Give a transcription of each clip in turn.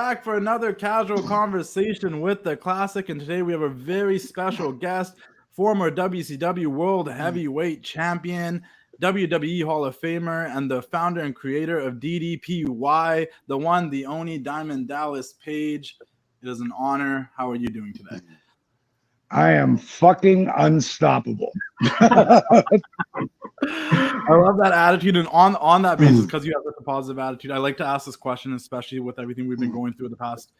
back for another casual conversation with the classic, and today we have a very special guest, former WCW World Heavyweight Champion, WWE Hall of Famer, and the founder and creator of DDPY, the one, the only Diamond Dallas Page. It is an honor. How are you doing today? I am fucking unstoppable. I love that attitude, and on that basis, because you have such a positive attitude, I like to ask this question, especially with everything we've been going through the past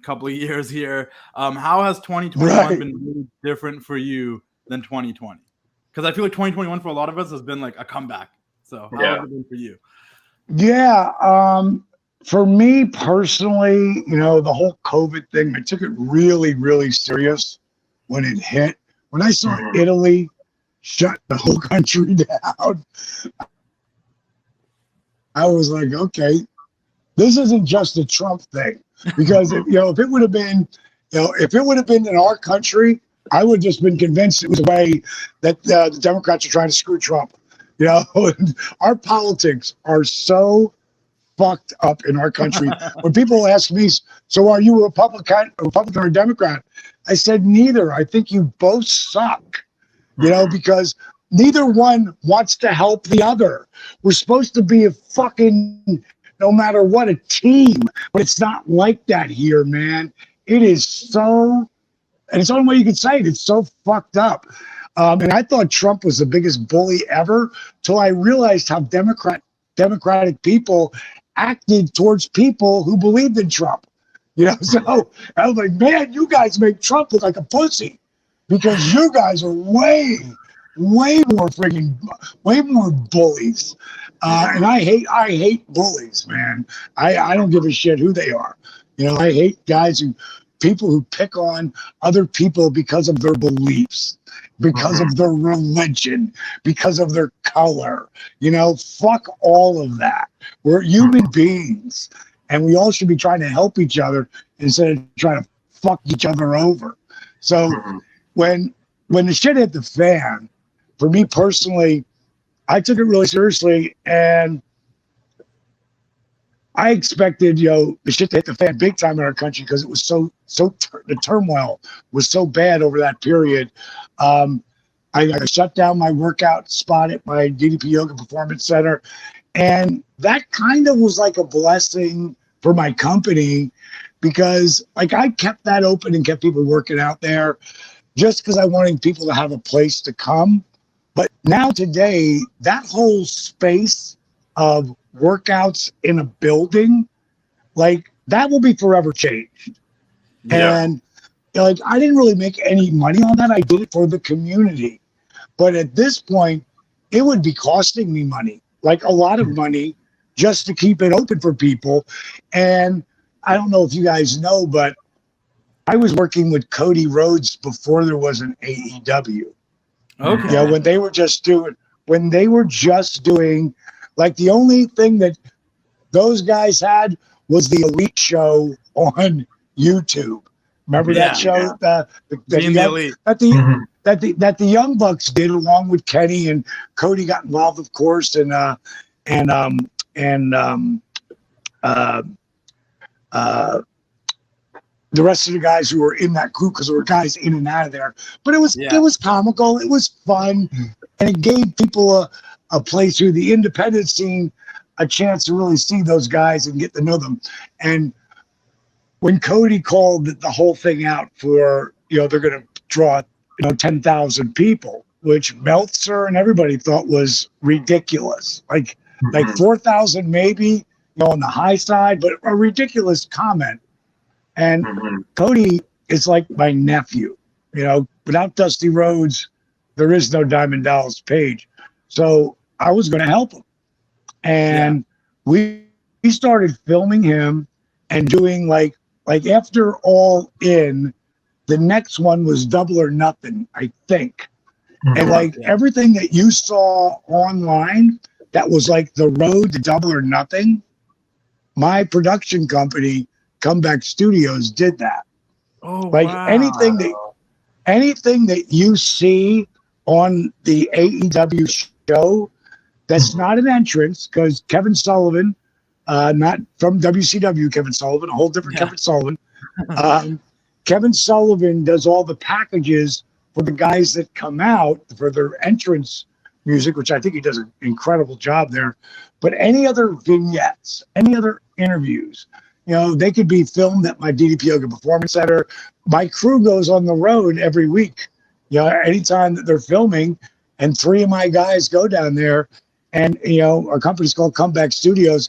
couple of years here. How has 2021 been really different for you than 2020? Because I feel like 2021 for a lot of us has been like a comeback. So how has it been for you? Yeah, for me personally, the whole COVID thing, I took it really, really serious when it hit. When I saw Italy shut the whole country down, I was like, okay, this isn't just a Trump thing. Because if it would have been, in our country, I would have just been convinced it was a way that the Democrats are trying to screw Trump. Our politics are so fucked up in our country. When people ask me, so are you a Republican or a Democrat? I said neither. I think you both suck. Because neither one wants to help the other. We're supposed to be a fucking, no matter what, a team. But it's not like that here, man. It is so, and it's the only way you can say it. It's so fucked up. And I thought Trump was the biggest bully ever till I realized how democratic people acted towards people who believed in Trump. So I was like, man, you guys make Trump look like a pussy. Because you guys are way more bullies, and I hate bullies, man. I don't give a shit who they are. I hate people who pick on other people because of their beliefs, because of their religion, because of their color. Fuck all of that. We're human beings, and we all should be trying to help each other instead of trying to fuck each other over. So. When the shit hit the fan, for me personally, I took it really seriously, and I expected, the shit to hit the fan big time in our country because it was the turmoil was so bad over that period. I shut down my workout spot at my DDP Yoga Performance Center, and that kind of was like a blessing for my company because, I kept that open and kept people working out there. Just because I wanted people to have a place to come. But now today, that whole space of workouts in a building, that will be forever changed. Yeah. And I didn't really make any money on that. I did it for the community. But at this point, it would be costing me money, a lot of money, just to keep it open for people. And I don't know if you guys know, but I was working with Cody Rhodes before there was an AEW. Okay. When they were just doing, the only thing that those guys had was the Elite Show on YouTube. Remember that show? Yeah. That the Young Bucks did along with Kenny, and Cody got involved, of course, and the rest of the guys who were in that group, because there were guys in and out of there. But it was comical, it was fun, and it gave people a place through the independent scene, a chance to really see those guys and get to know them. And when Cody called the whole thing out for, they're going to draw 10,000 people, which Meltzer and everybody thought was ridiculous. Like 4,000 maybe, on the high side, but a ridiculous comment. And Cody is like my nephew. Without Dusty Rhodes, there is no Diamond Dallas Page. So I was going to help him. And we started filming him and doing after All In, the next one was Double or Nothing, I think. And everything that you saw online, that was the road to Double or Nothing, my production company, Comeback Studios, did that. Oh, wow. anything that you see on the AEW show, that's not an entrance, because Kevin Sullivan not from WCW Kevin Sullivan, a whole different Kevin Sullivan. Kevin Sullivan does all the packages for the guys that come out for their entrance music, which I think he does an incredible job there. But any other vignettes, any other interviews, they could be filmed at my DDP Yoga Performance Center. My crew goes on the road every week. Anytime that they're filming, and 3 of my guys go down there, and our company's called Comeback Studios.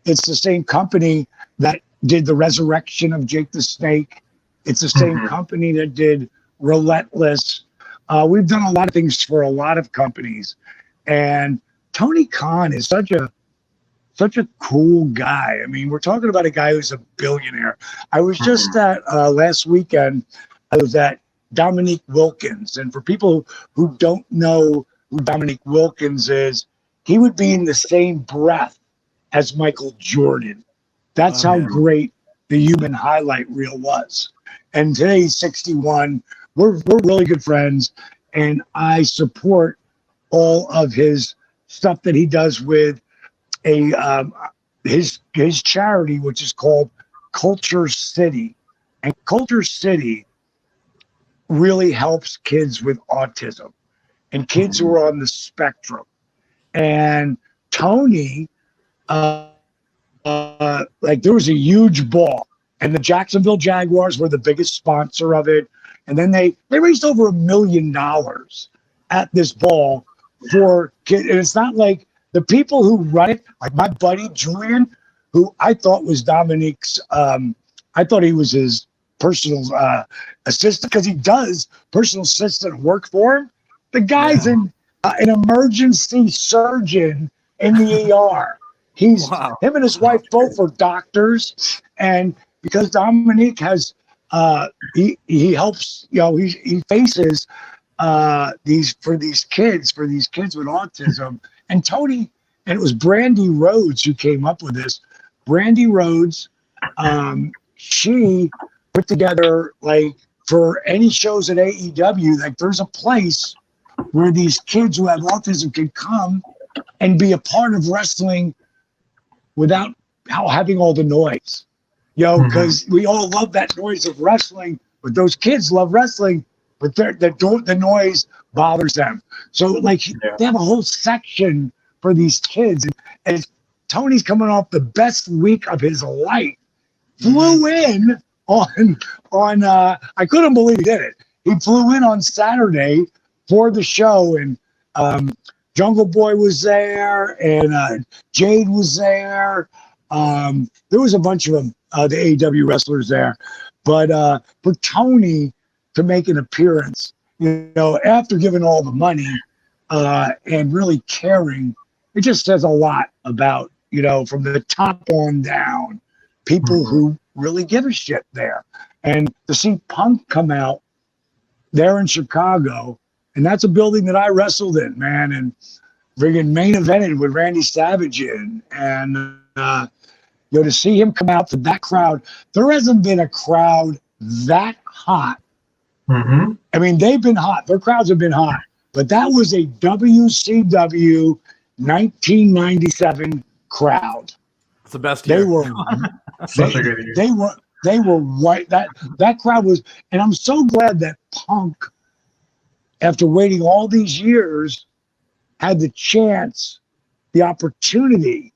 It's the same company that did the resurrection of Jake the Snake. It's the same company that did Relentless. We've done a lot of things for a lot of companies, and Tony Khan is such a cool guy. I mean, we're talking about a guy who's a billionaire. I was just at last weekend. I was at Dominique Wilkins, and for people who don't know who Dominique Wilkins is, he would be in the same breath as Michael Jordan. That's how great the human highlight reel was. And today he's 61. We're really good friends, and I support all of his stuff that he does with his charity, which is called Culture City. And Culture City really helps kids with autism and kids who are on the spectrum. And Tony, there was a huge ball, and the Jacksonville Jaguars were the biggest sponsor of it. And then they raised over $1 million at this ball for kids. And it's not like the people who run it, like my buddy Julian, who I thought was Dominique's, I thought he was his personal assistant, because he does personal assistant work for him. The guy's an emergency surgeon in the ER. Him and his wife both are doctors, and because Dominique has he helps, he faces these kids with autism. And Tony, and it was Brandy Rhodes who came up with this. Brandy Rhodes, she put together, like, for any shows at AEW, like, there's a place where these kids who have autism can come and be a part of wrestling without having all the noise. Because we all love that noise of wrestling, but those kids love wrestling, but the noise bothers them. So, like, they have a whole section for these kids. And Tony's coming off the best week of his life. Flew in on I couldn't believe he did it. He flew in on Saturday for the show, and Jungle Boy was there, and Jade was there. There was a bunch of them, the AEW wrestlers there. But for Tony to make an appearance, after giving all the money and really caring, it just says a lot about, from the top on down, people who really give a shit there. And to see Punk come out there in Chicago, and that's a building that I wrestled in, man, and friggin' main evented with Randy Savage in, and to see him come out to that crowd. There hasn't been a crowd that hot. I mean, they've been hot. Their crowds have been hot. But that was a WCW 1997 crowd. It's the best year. They were white. That crowd was, and I'm so glad that Punk, after waiting all these years, had the chance, the opportunity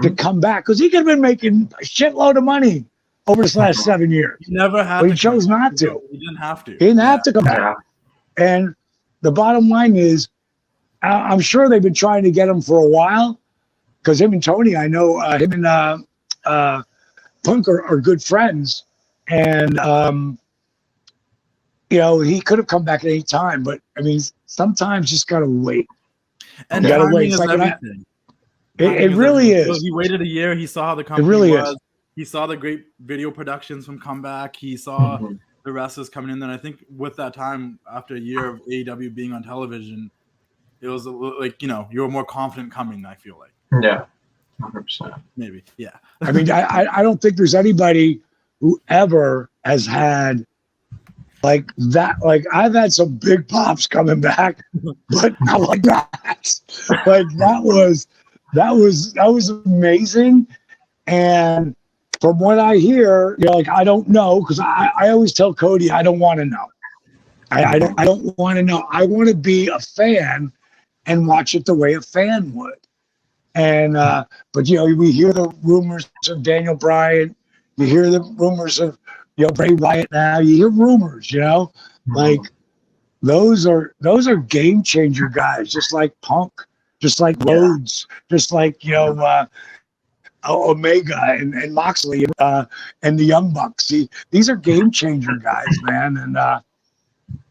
to come back, because he could have been making a shitload of money over this last 7 years. He never had. But he chose not to. He didn't have to. He didn't have to come back. And the bottom line is, I'm sure they've been trying to get him for a while, because him and Tony, I know him and Punk are good friends, and he could have come back at any time. But I mean, sometimes just gotta wait. And you gotta wait. Is everything. It really is. He waited a year. He saw how the company was. He saw the great video productions from Comeback. He saw the wrestlers coming in. And I think with that time, after a year of AEW being on television, it was like, you were more confident coming, I feel like. Yeah, 100%. Maybe, yeah. I mean, I don't think there's anybody who ever has had like that. Like, I've had some big pops coming back, but not like that. Like, that was amazing. And from what I hear, like, I don't know, because I always tell Cody I don't want to know. I don't want to know. I want to be a fan and watch it the way a fan would. And but we hear the rumors of Daniel Bryan, you hear the rumors of Bray Wyatt now. You hear rumors, like those are game changer guys, just like Punk, just like Rhodes, just like Omega and Moxley and the Young Bucks. See, these are game changer guys, man.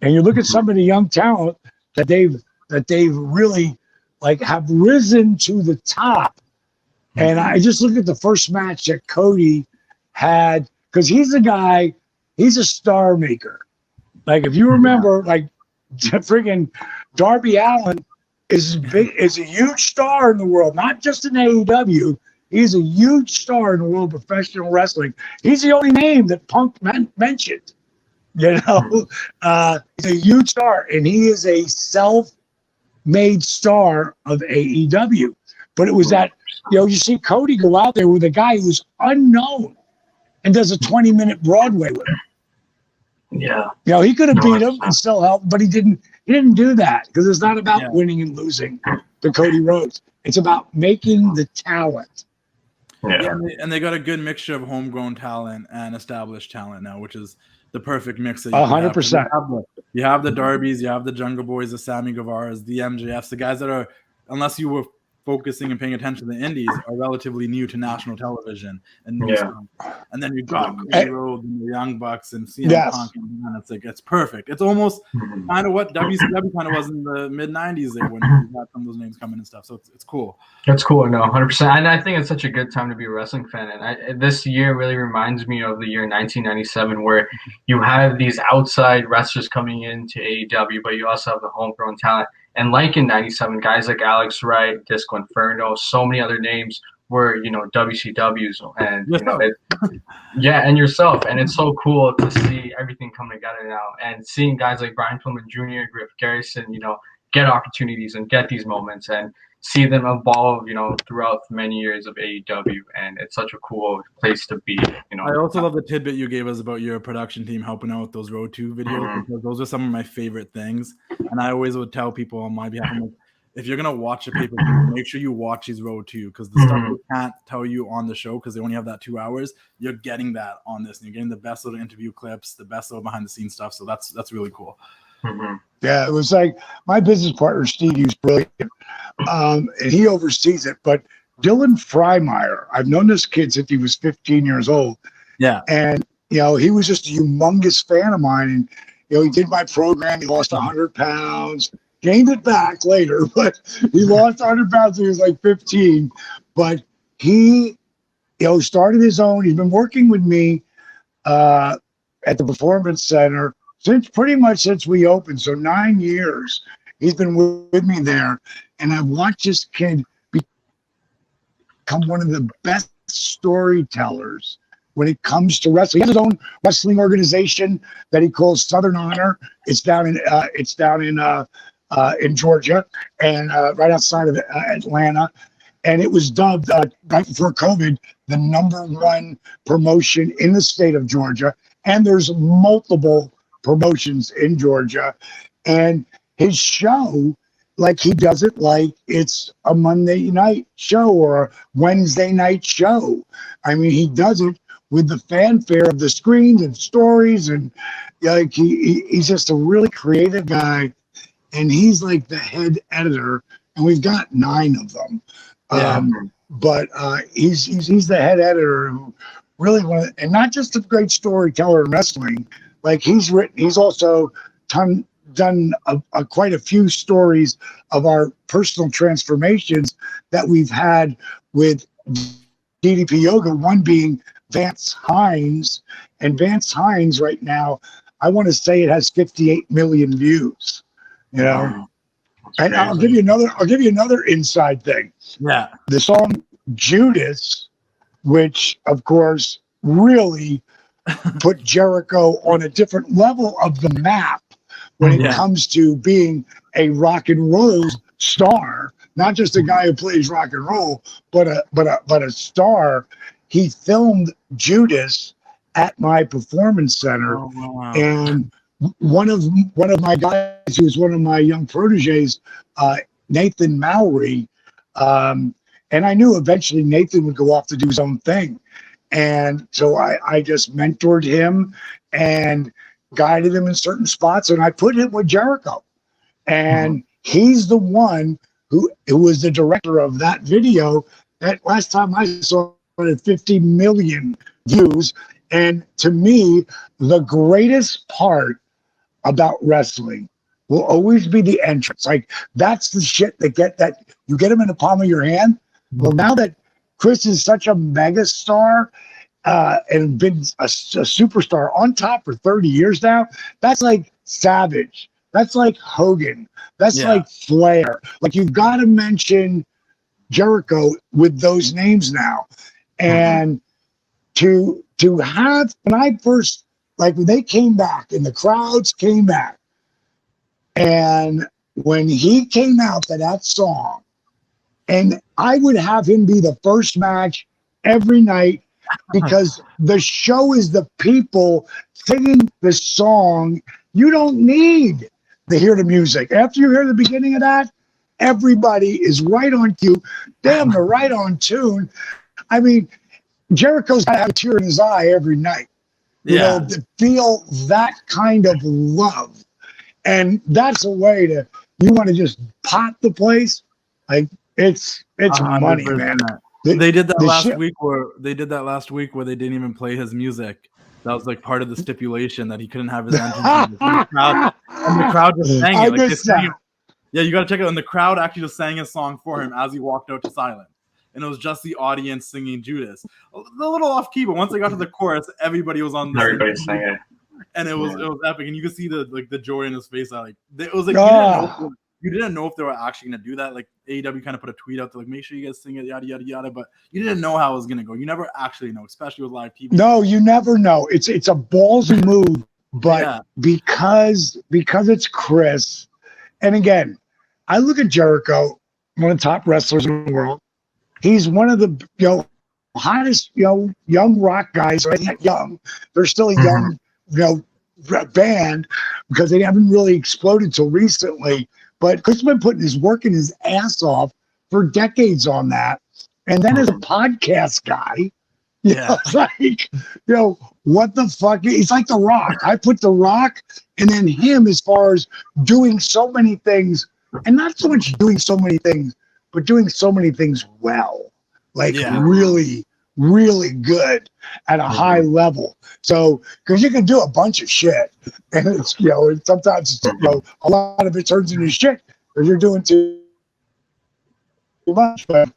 And you look at some of the young talent that they've really have risen to the top. And I just look at the first match that Cody had, because he's a guy, he's a star maker. Like, if you remember, friggin' Darby Allin is a huge star in the world, not just in AEW. He's a huge star in the world of professional wrestling. He's the only name that Punk mentioned. He's a huge star, and he is a self-made star of AEW. But it was that, you see Cody go out there with a guy who's unknown and does a 20-minute Broadway with him. Yeah. He could have beat him and still helped, but he didn't do that, because it's not about winning and losing to Cody Rhodes. It's about making the talent. Yeah, and they got a good mixture of homegrown talent and established talent now, which is the perfect mix. 100%. You have the Darbys, you have the Jungle Boys, the Sammy Guevaras, the MJFs, the guys that are, unless you were focusing and paying attention to the indies, are relatively new to national television. And then you've got Cody Rhodes and the Young Bucks and CM Punk, and it's perfect. It's almost kind of what WCW kind of was in the mid-90s there, when you had some of those names coming and stuff. So it's cool. That's cool. No, 100%. And I think it's such a good time to be a wrestling fan. And this year really reminds me of the year 1997, where you have these outside wrestlers coming into AEW, but you also have the homegrown talent. And like in 97, guys like Alex Wright, Disco Inferno, so many other names were, WCWs, and and yourself. And it's so cool to see everything come together now, and seeing guys like Brian Pillman Jr., Griff Garrison, get opportunities and get these moments and see them evolve, throughout many years of AEW. And it's such a cool place to be, I also love the tidbit you gave us about your production team helping out with those Road 2 videos, because those are some of my favorite things. And I always would tell people on my behalf, if you're going to watch a pay-per-view, make sure you watch these Road 2, because the stuff we can't tell you on the show, because they only have that 2 hours, you're getting that on this. And you're getting the best little interview clips, the best little behind-the-scenes stuff. So that's really cool. Yeah, it was like my business partner, Steve, he's brilliant. And he oversees it. But Dylan Freimeyer, I've known this kid since he was 15 years old. Yeah. And, he was just a humongous fan of mine. And, he did my program. He lost 100 pounds, gained it back later, but he lost 100 pounds when he was like 15. But he, started his own. He's been working with me at the Performance Center since we opened. So 9 years he's been with me there, and I've watched this kid become one of the best storytellers when it comes to wrestling. He has his own wrestling organization that he calls Southern Honor. It's down in Georgia, and right outside of Atlanta. And it was dubbed right before COVID the #1 promotion in the state of Georgia. And there's multiple promotions in Georgia. And his show, he does it like it's a Monday night show or a Wednesday night show. I mean, he does it with the fanfare of the screens and stories, and he's just a really creative guy. And he's like the head editor, and we've got 9 of them. But he's the head editor who really and not just a great storyteller in wrestling. He's also done quite a few stories of our personal transformations that we've had with DDP Yoga, one being Vance Hines. And Vance Hines right now, I want to say it has 58 million views, And I'll give you another inside thing. Yeah. The song Judas, which of course really put Jericho on a different level of the map when it comes to being a rock and roll star. not just a guy who plays rock and roll, but a star. He filmed Judas at my performance center, and one of my guys, who was one of my young proteges, Nathan Mowry, and I knew eventually Nathan would go off to do his own thing, and so I just mentored him and guided him in certain spots, and I put him with Jericho, and he's the one who was the director of that video. That last time I saw it had 50 million views. And to me, the greatest part about wrestling will always be the entrance. Like, that's the shit that you get them in the palm of your hand. Well, now that Chris is such a mega star and been a superstar on top for 30 years now, that's like Savage. That's like Hogan. That's like Flair. Like, you've got to mention Jericho with those names now. And to have, when I first, like, when they came back and the crowds came back, and when he came out to that song, and I would have him be the first match every night, because the show is the people singing the song. You don't need to hear the music. After you hear the beginning of that, everybody is right on cue. Damn, they're right on tune. I mean, Jericho's got to have a tear in his eye every night, you know, to feel that kind of love. And that's a way to, you want to just pot the place. Like, it's 100%. money, man. They did that last week where they didn't even play his music. That was like part of the stipulation, that he couldn't have his entrance. And the crowd just sang it. Like, yeah, you got to check it out. And the crowd actually just sang his song for him as he walked out to silence. And it was just the audience singing Judas. A little off key, but once they got to the chorus, everybody was on. Everybody sang it, and it was epic. And you could see the joy in his face. Like, it was like you didn't know if they were actually gonna do that. Like, AEW kind of put a tweet out to, like, make sure you guys sing it, yada yada yada. But you didn't know how it was gonna go. You never actually know, especially with live TV. No, you never know. It's a ballsy move, but because it's Chris, and again, I look at Jericho, one of the top wrestlers in the world. He's one of the hottest young rock guys. Right? Young, they're still a young band, because they haven't really exploded till recently. But Chris has been putting his work and his ass off for decades on that. And then as a podcast guy, it's like, what the fuck? He's like The Rock. I put The Rock and then him as far as doing so many things, and not so much doing so many things, but doing so many things well, like really, really good at a high level. So, because you can do a bunch of shit, and it's and sometimes a lot of it turns into shit because you're doing too much. But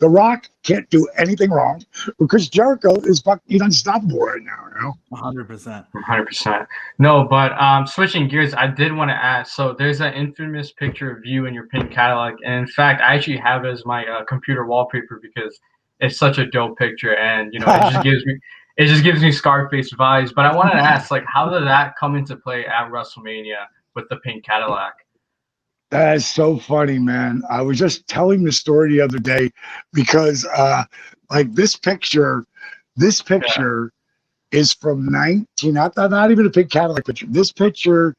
The Rock can't do anything wrong, because Jericho is he's unstoppable right now. 100%. 100%. No, but switching gears, I did want to ask. So there's an infamous picture of you in your pink Cadillac, and in fact, I actually have it as my computer wallpaper because it's such a dope picture, and it just gives me Scarface vibes. But I wanted to ask, like, how did that come into play at WrestleMania with the pink Cadillac? That is so funny, man. I was just telling the story the other day, because like, this picture is from not even a pink Cadillac picture. This picture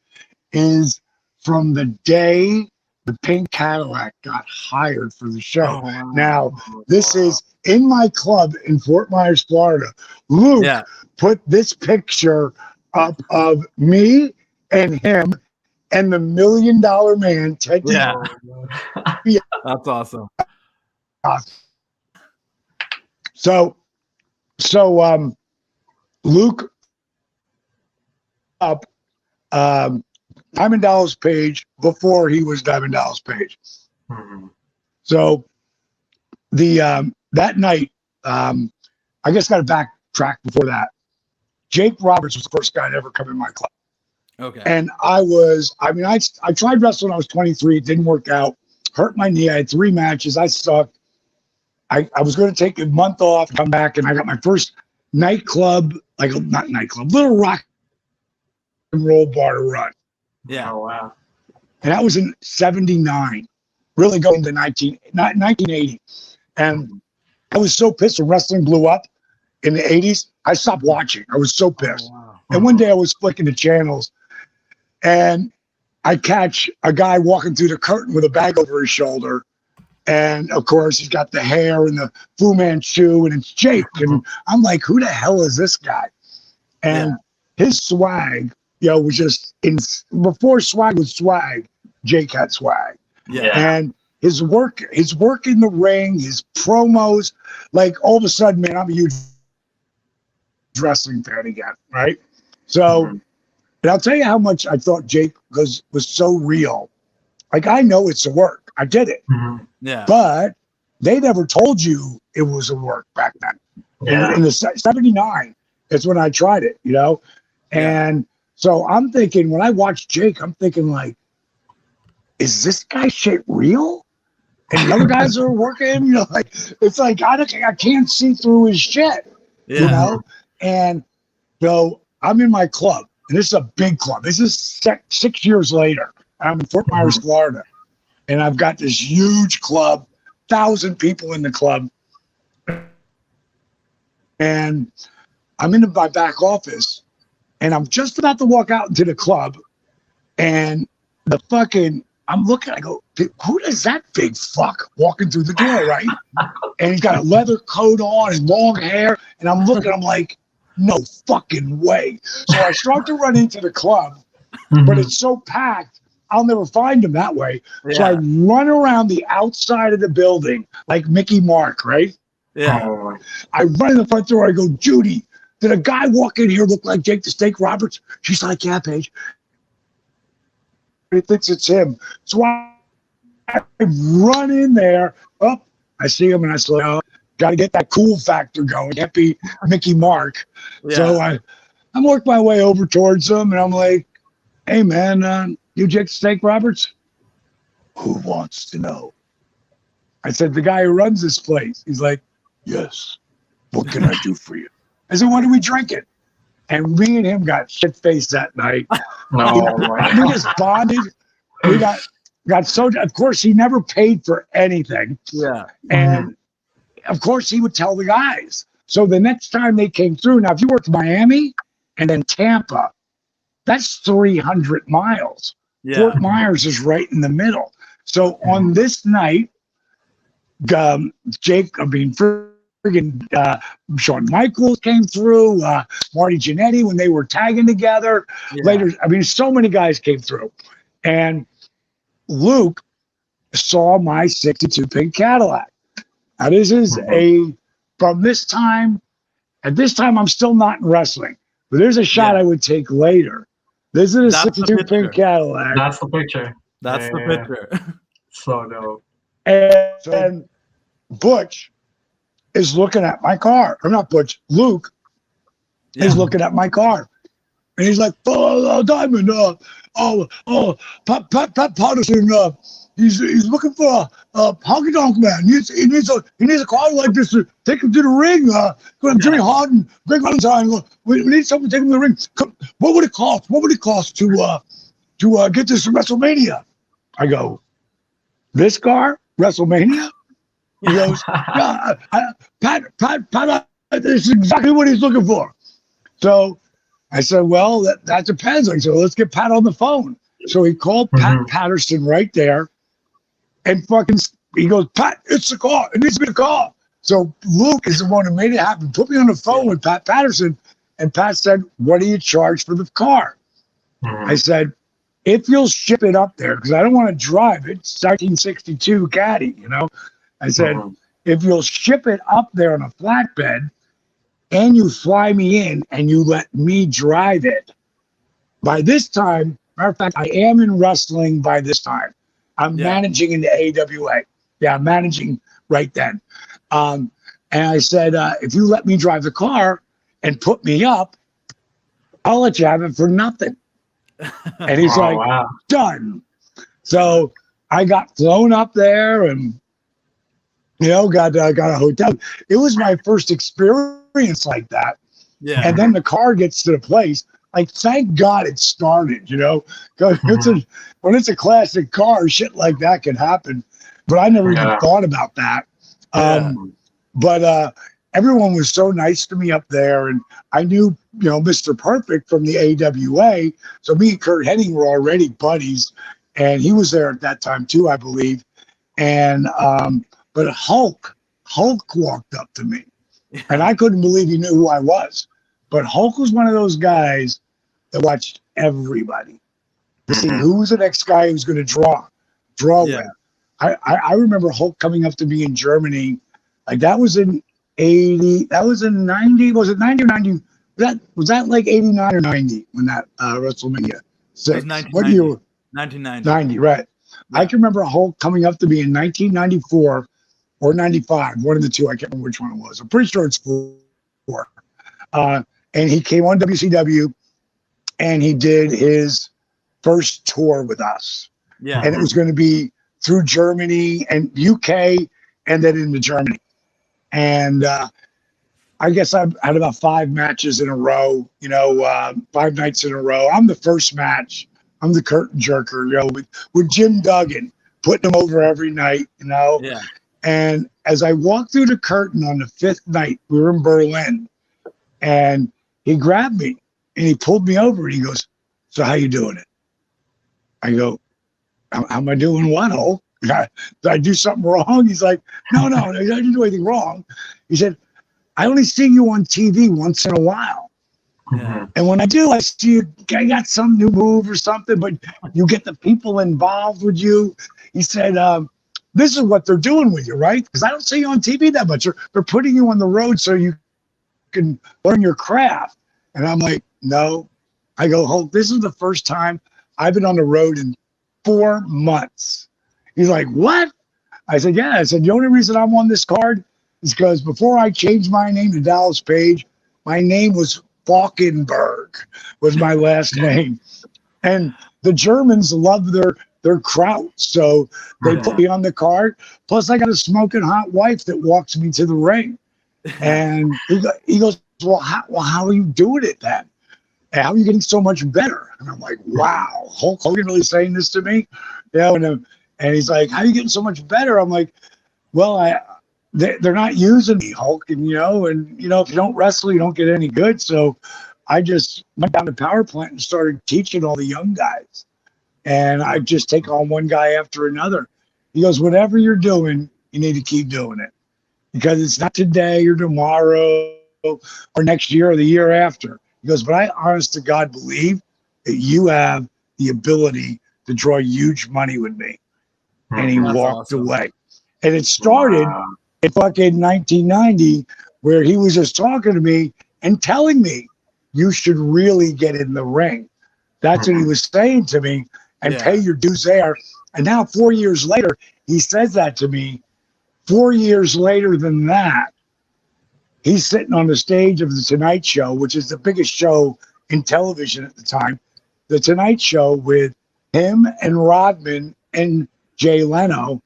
is from the day the pink Cadillac got hired for the show. Now, this is in my club in Fort Myers, Florida. Luke put this picture up of me and him and the $1 Million Man, Ted. That's awesome. So Luke up Diamond Dallas Page before he was Diamond Dallas Page. So the that night, I guess got to backtrack before that. Jake Roberts was the first guy to ever come in my club. Okay. And I tried wrestling when I was 23. It didn't work out. Hurt my knee. I had 3 matches. I sucked. I was going to take a month off, come back, and I got my first nightclub, not nightclub, little rock and roll bar to run. Yeah. Oh, wow. And that was in 79. really going to 1980. And I was so pissed when wrestling blew up in the 80s. I stopped watching. I was so pissed. Oh, wow. And one day I was flicking the channels and I catch a guy walking through the curtain with a bag over his shoulder. And of course, he's got the hair and the Fu Manchu, and it's Jake. And I'm like, who the hell is this guy? And his swag, was just before swag was swag, Jake had swag. Yeah. And his work in the ring, his promos, like all of a sudden, man, I'm a huge wrestling fan again, right? So, and I'll tell you how much I thought Jake was so real. Like, I know it's a work. I did it. Yeah. But they never told you it was a work back then. Yeah. In the 79, it's when I tried it, And so I'm thinking, when I watch Jake, I'm thinking like, is this guy shit real? And the other guys are working, like, it's like, I can't see through his shit, And so I'm in my club, and this is a big club. This is 6 years later. I'm in Fort Myers, Florida. And I've got this huge club, 1,000 people in the club. And I'm in my back office, and I'm just about to walk out into the club. And I'm looking, I go, who is that big fuck walking through the door, right? And he's got a leather coat on and long hair. And I'm looking, I'm like, no fucking way. So I start to run into the club, but it's so packed, I'll never find him that way. Yeah. So I run around the outside of the building like Mickey Mark, right? Yeah. I run in the front door. I go, Judy, did a guy walk in here look like Jake the Snake Roberts? She's like, yeah, Paige. He thinks it's him. So I run in there. Oh, I see him, and I say, oh, got to get that cool factor going. Can't be Mickey Mark. Yeah. So I work my way over towards him, and I'm like, hey, man, you Jake the Snake Roberts? Who wants to know? I said, the guy who runs this place. He's like, yes. What can I do for you? I said, what are we drinking? And me and him got shit-faced that night. We just bonded. We got so, of course, he never paid for anything. Yeah. And, of course, he would tell the guys. So the next time they came through, now, if you worked Miami and then Tampa, that's 300 miles. Yeah. Fort Myers is right in the middle. So on this night, Shawn Michaels came through, Marty Jannetty when they were tagging together. Yeah. Later, so many guys came through. And Luke saw my 62 pink Cadillac. Now, this is from this time, at this time, I'm still not in wrestling, but there's a shot I would take later. This is a 62 pink Cadillac. That's the picture. That's the picture. So dope. And Butch is looking at my car. Or not Butch, Luke is looking at my car. And he's like, Diamond, Pat Patterson, he's looking for a honky tonk man. He needs a car like this to take him to the ring. Jimmy Hart and Greg Valentine. We need someone to take him to the ring. What would it cost? What would it cost to get this to WrestleMania? I go, this car, WrestleMania? He goes, yeah, Pat, this is exactly what he's looking for. So I said, well, that depends. I said, let's get Pat on the phone. So he called Pat Patterson right there, and he goes, Pat, it's the car. It needs to be the car. So Luke is the one who made it happen. Put me on the phone with Pat Patterson, and Pat said, what do you charge for the car? I said, if you'll ship it up there, because I don't want to drive it. It's 1962 Caddy, I said, if you'll ship it up there on a flatbed and you fly me in and you let me drive it. By this time, matter of fact, I am in wrestling by this time. I'm managing in the AWA. Yeah, I'm managing right then. And I said, if you let me drive the car and put me up, I'll let you have it for nothing. And he's done. So I got flown up there and got a hotel. It was my first experience like that. Yeah. And then the car gets to the place. Like, thank God it started, When it's a classic car, shit like that can happen. but I never even thought about that. But everyone was so nice to me up there, and I knew, Mr. Perfect from the AWA. So me and Kurt Hennig were already buddies, and he was there at that time too, I believe. And but Hulk walked up to me, and I couldn't believe he knew who I was. But Hulk was one of those guys that watched everybody to see who was the next guy who was going to draw with. I remember Hulk coming up to me in Germany, like that was in 80. That was in 90. Was it 90 or 90? Was that like 89 or 90 when that WrestleMania? What year? 1990. 90, right. Yeah. I can remember Hulk coming up to me in 1994 or 95, one of the two. I can't remember which one it was. I'm pretty sure it's 4. And he came on WCW, and he did his first tour with us. Yeah. And it was going to be through Germany and UK and then into Germany. And I guess I had about 5 matches in a row, 5 nights in a row. I'm the first match. I'm the curtain jerker, with Jim Duggan, putting him over every night, Yeah. And as I walked through the curtain on the 5th night, we were in Berlin, and he grabbed me and he pulled me over and he goes, "So how you doing it?" I go, "How am I doing what, Hulk? Did I do something wrong?" He's like, No, I didn't do anything wrong. He said, "I only see you on TV once in a while. Yeah. And when I do, I see you got some new move or something, but you get the people involved with you." He said, "This is what they're doing with you, right? Because I don't see you on TV that much. They're putting you on the road so you can learn your craft." And I'm like, "No." I go, "Hulk, this is the first time I've been on the road in 4 months." He's like, "What?" I said, "Yeah." I said, "The only reason I'm on this card is because before I changed my name to Dallas Page, my name was Falkenberg, was my last name. And the Germans love their kraut, so they put me on the card. Plus, I got a smoking hot wife that walks me to the ring." And he goes, well, how are you doing it then? And how are you getting so much better?" And I'm like, wow, Hulk Hogan really saying this to me? And he's like, "How are you getting so much better?" I'm like, "Well, they're not using me, Hulk, and if you don't wrestle, you don't get any good. So I just went down to power plant and started teaching all the young guys. And I just take on one guy after another." He goes, "Whatever you're doing, you need to keep doing it, because it's not today or tomorrow or next year or the year after." He goes, "But I honest to God believe that you have the ability to draw huge money with me." And he walked away. And it started in fucking 1990, where he was just talking to me and telling me, "You should really get in the ring." That's what he was saying to me, and pay your dues there. And now 4 years later, he says that to me. 4 years later than that, he's sitting on the stage of The Tonight Show, which is the biggest show in television at the time. The Tonight Show with him and Rodman and Jay Leno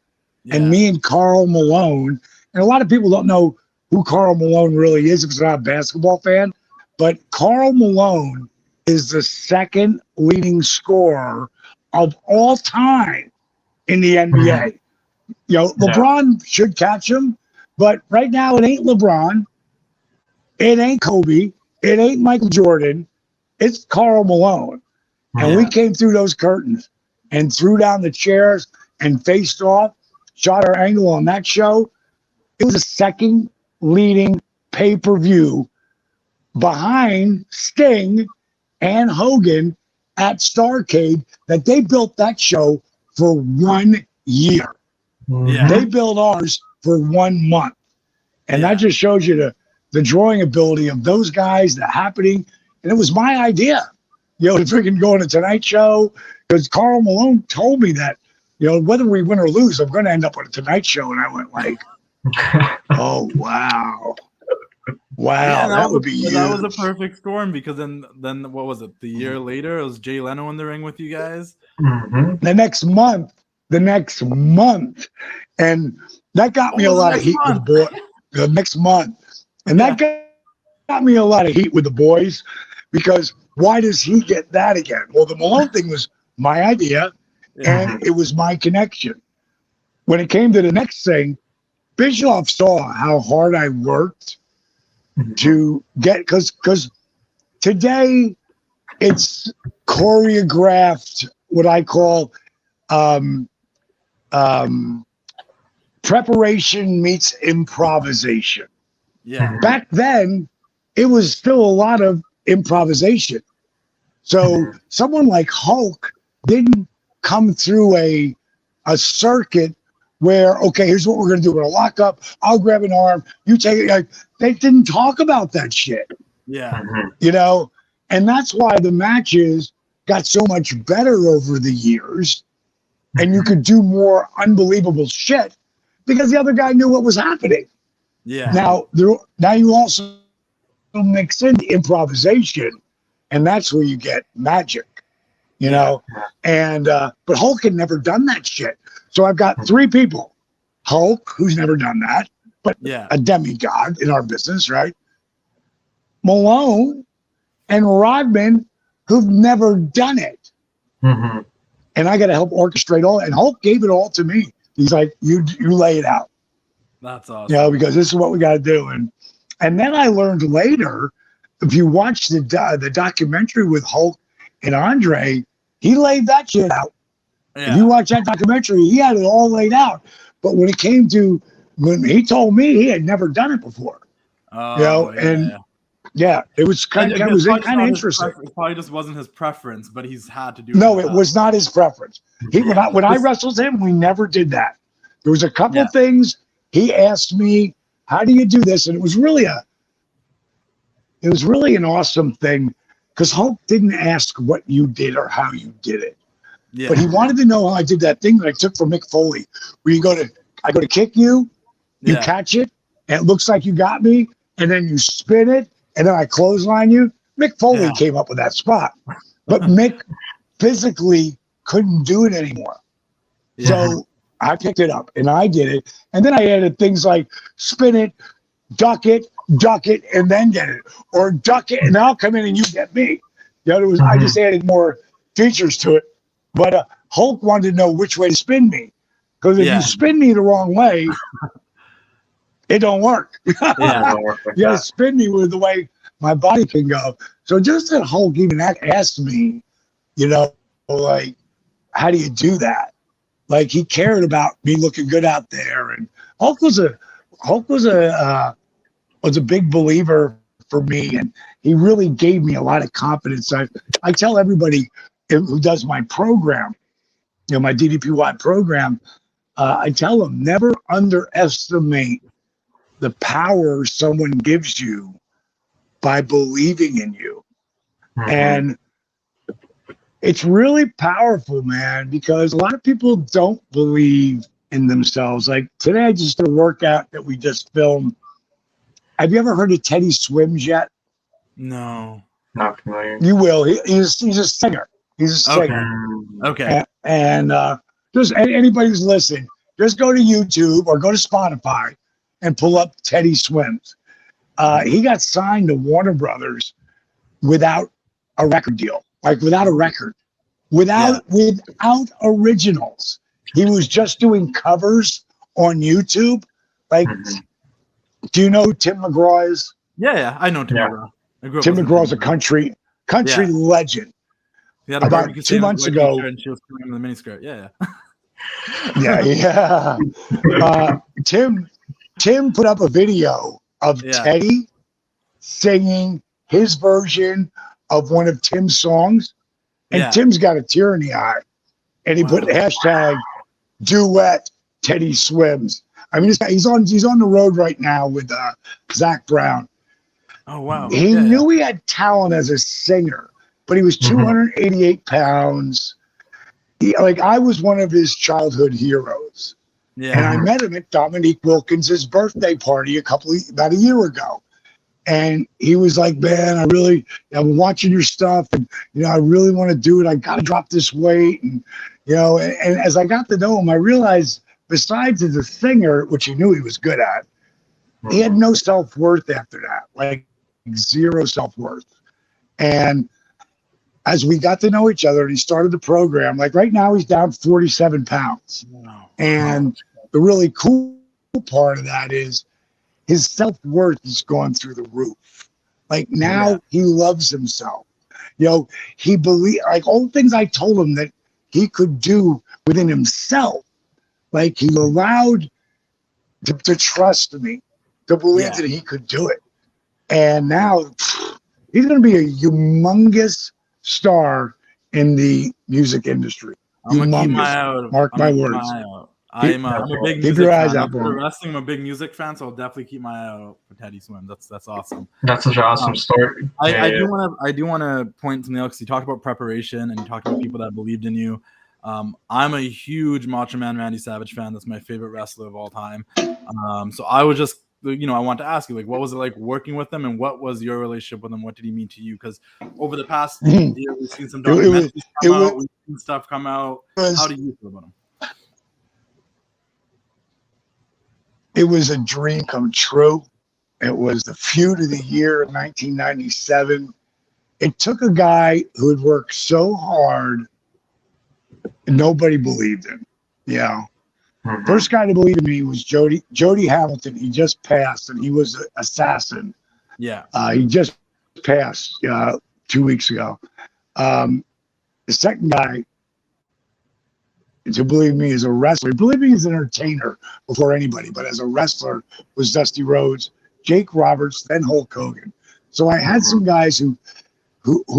and me and Karl Malone. And a lot of people don't know who Karl Malone really is if they're not a basketball fan. But Karl Malone is the second leading scorer of all time in the NBA. LeBron should catch him, but right now it ain't LeBron. It ain't Kobe. It ain't Michael Jordan. It's Karl Malone. And we came through those curtains and threw down the chairs and faced off, shot our angle on that show. It was the second leading pay-per-view behind Sting and Hogan at Starrcade that they built that show for 1 year. Yeah. They built ours for 1 month. And that just shows you the drawing ability of those guys, the happening. And it was my idea, to freaking go on a Tonight Show, because Karl Malone told me that, whether we win or lose, I'm going to end up on a Tonight Show. And I went like, oh, wow. Wow, that would be huge. That was a perfect storm, because then what was it? The year later, it was Jay Leno in the ring with you guys. Mm-hmm. The next month, and that got me a lot of heat with the boy. The next month, and that got me a lot of heat with the boys, because why does he get that again? Well, the Malone thing was my idea, and it was my connection. when it came to the next thing, Bischoff saw how hard I worked to get, because today it's choreographed, what I call preparation meets improvisation. Yeah. Back then, it was still a lot of improvisation. So someone like Hulk didn't come through a circuit where, okay, here's what we're going to do. We're going to lock up. I'll grab an arm. You take it. Like, they didn't talk about that shit. Yeah. You know, and that's why the matches got so much better over the years, and you could do more unbelievable shit because the other guy knew what was happening. Yeah. Now you also mix in the improvisation, and that's where you get magic, you know. And but Hulk had never done that shit. So I've got three people: Hulk, who's never done that, but a demigod in our business, right? Malone and Rodman, who've never done it. And I got to help orchestrate all. And Hulk gave it all to me. He's like, you lay it out. That's awesome. You know, because this is what we got to do. And then I learned later, if you watch the documentary with Hulk and Andre, he laid that shit out. Yeah. If you watch that documentary, he had it all laid out. But when it came to, when he told me he had never done it before, you know, it was kind of interesting. It probably just wasn't his preference, but he's had to do. No, it was not his preference. When I wrestled him, we never did that. There was a couple of things he asked me, "How do you do this?" And it was really an awesome thing because Hulk didn't ask what you did or how you did it, but he wanted to know how I did that thing that I took from Mick Foley, where I go to kick you, you catch it, and it looks like you got me, and then you spin it. And then I clothesline you. Mick Foley came up with that spot. But Mick physically couldn't do it anymore. So I picked it up and I did it. And then I added things like spin it, duck it, and then get it. Or duck it and I'll come in and you get me. You know, I just added more features to it. But Hulk wanted to know which way to spin me. Because if you spin me the wrong way, it don't work. You gotta spin me with the way my body can go. So just that Hulk even asked me, you know, like, how do you do that? Like, he cared about me looking good out there. And Hulk was a big believer for me, and he really gave me a lot of confidence. I tell everybody who does my program, you know, my DDPY program, I tell them never underestimate the power someone gives you by believing in you. And it's really powerful, man, because a lot of people don't believe in themselves. Like today, I just did a workout that we just filmed. Have you ever heard of Teddy Swims yet? No. Not familiar. You will. He's a singer. He's a singer. Okay. And just anybody who's listening, just go to YouTube or go to Spotify and pull up Teddy Swims. He got signed to Warner Brothers without a record deal, like without a record, without originals. He was just doing covers on YouTube. Like, do you know who Tim McGraw is? Yeah, I know Tim McGraw. Tim McGraw's a country legend. About 2 months ago, and she was in the miniskirt. Tim put up a video of Teddy singing his version of one of Tim's songs, and Tim's got a tear in the eye, and he put hashtag duet Teddy Swims. I mean, he's on the road right now with Zach Brown. Oh wow! He knew he had talent as a singer, but he was 288 pounds. I was one of his childhood heroes. Yeah. And I met him at Dominique Wilkins' birthday party about a year ago. And he was like, man, I'm watching your stuff, and, you know, I really want to do it. I got to drop this weight. And, you know, and as I got to know him, I realized besides as a singer, which he knew he was good at, he had no self-worth after that, like zero self-worth. And as we got to know each other and he started the program, like right now he's down 47 pounds. Wow. And the really cool part of that is his self-worth has gone through the roof. Like now he loves himself. You know, he believe like all the things I told him that he could do within himself. Like he allowed to trust me, to believe that he could do it. And now he's going to be a humongous star in the music industry. I'm going to keep my eye out. Mark my words. I'm a big keep music your eyes fan. out for him. Wrestling, I'm a big music fan, so I'll definitely keep my eye out for Teddy Swim. That's awesome. That's such an awesome story. I do want to point something else, because you talked about preparation and you talked about people that believed in you. I'm a huge Macho Man Randy Savage fan. That's my favorite wrestler of all time. So I was just, I want to ask you, like, what was it like working with him, and what was your relationship with him? What did he mean to you? Because over the past year, we've seen some documentaries come out, we've seen stuff come out. How do you feel about him? It was a dream come true. It was the feud of the year in 1997. It took a guy who had worked so hard and nobody believed him. First guy to believe in me was Jody Hamilton. He just passed, and he was an assassin. He just passed 2 weeks ago. The second guy to believe me as a wrestler, believe me as an entertainer before anybody, but as a wrestler, was Dusty Rhodes, Jake Roberts, then Hulk Hogan. So I had some guys who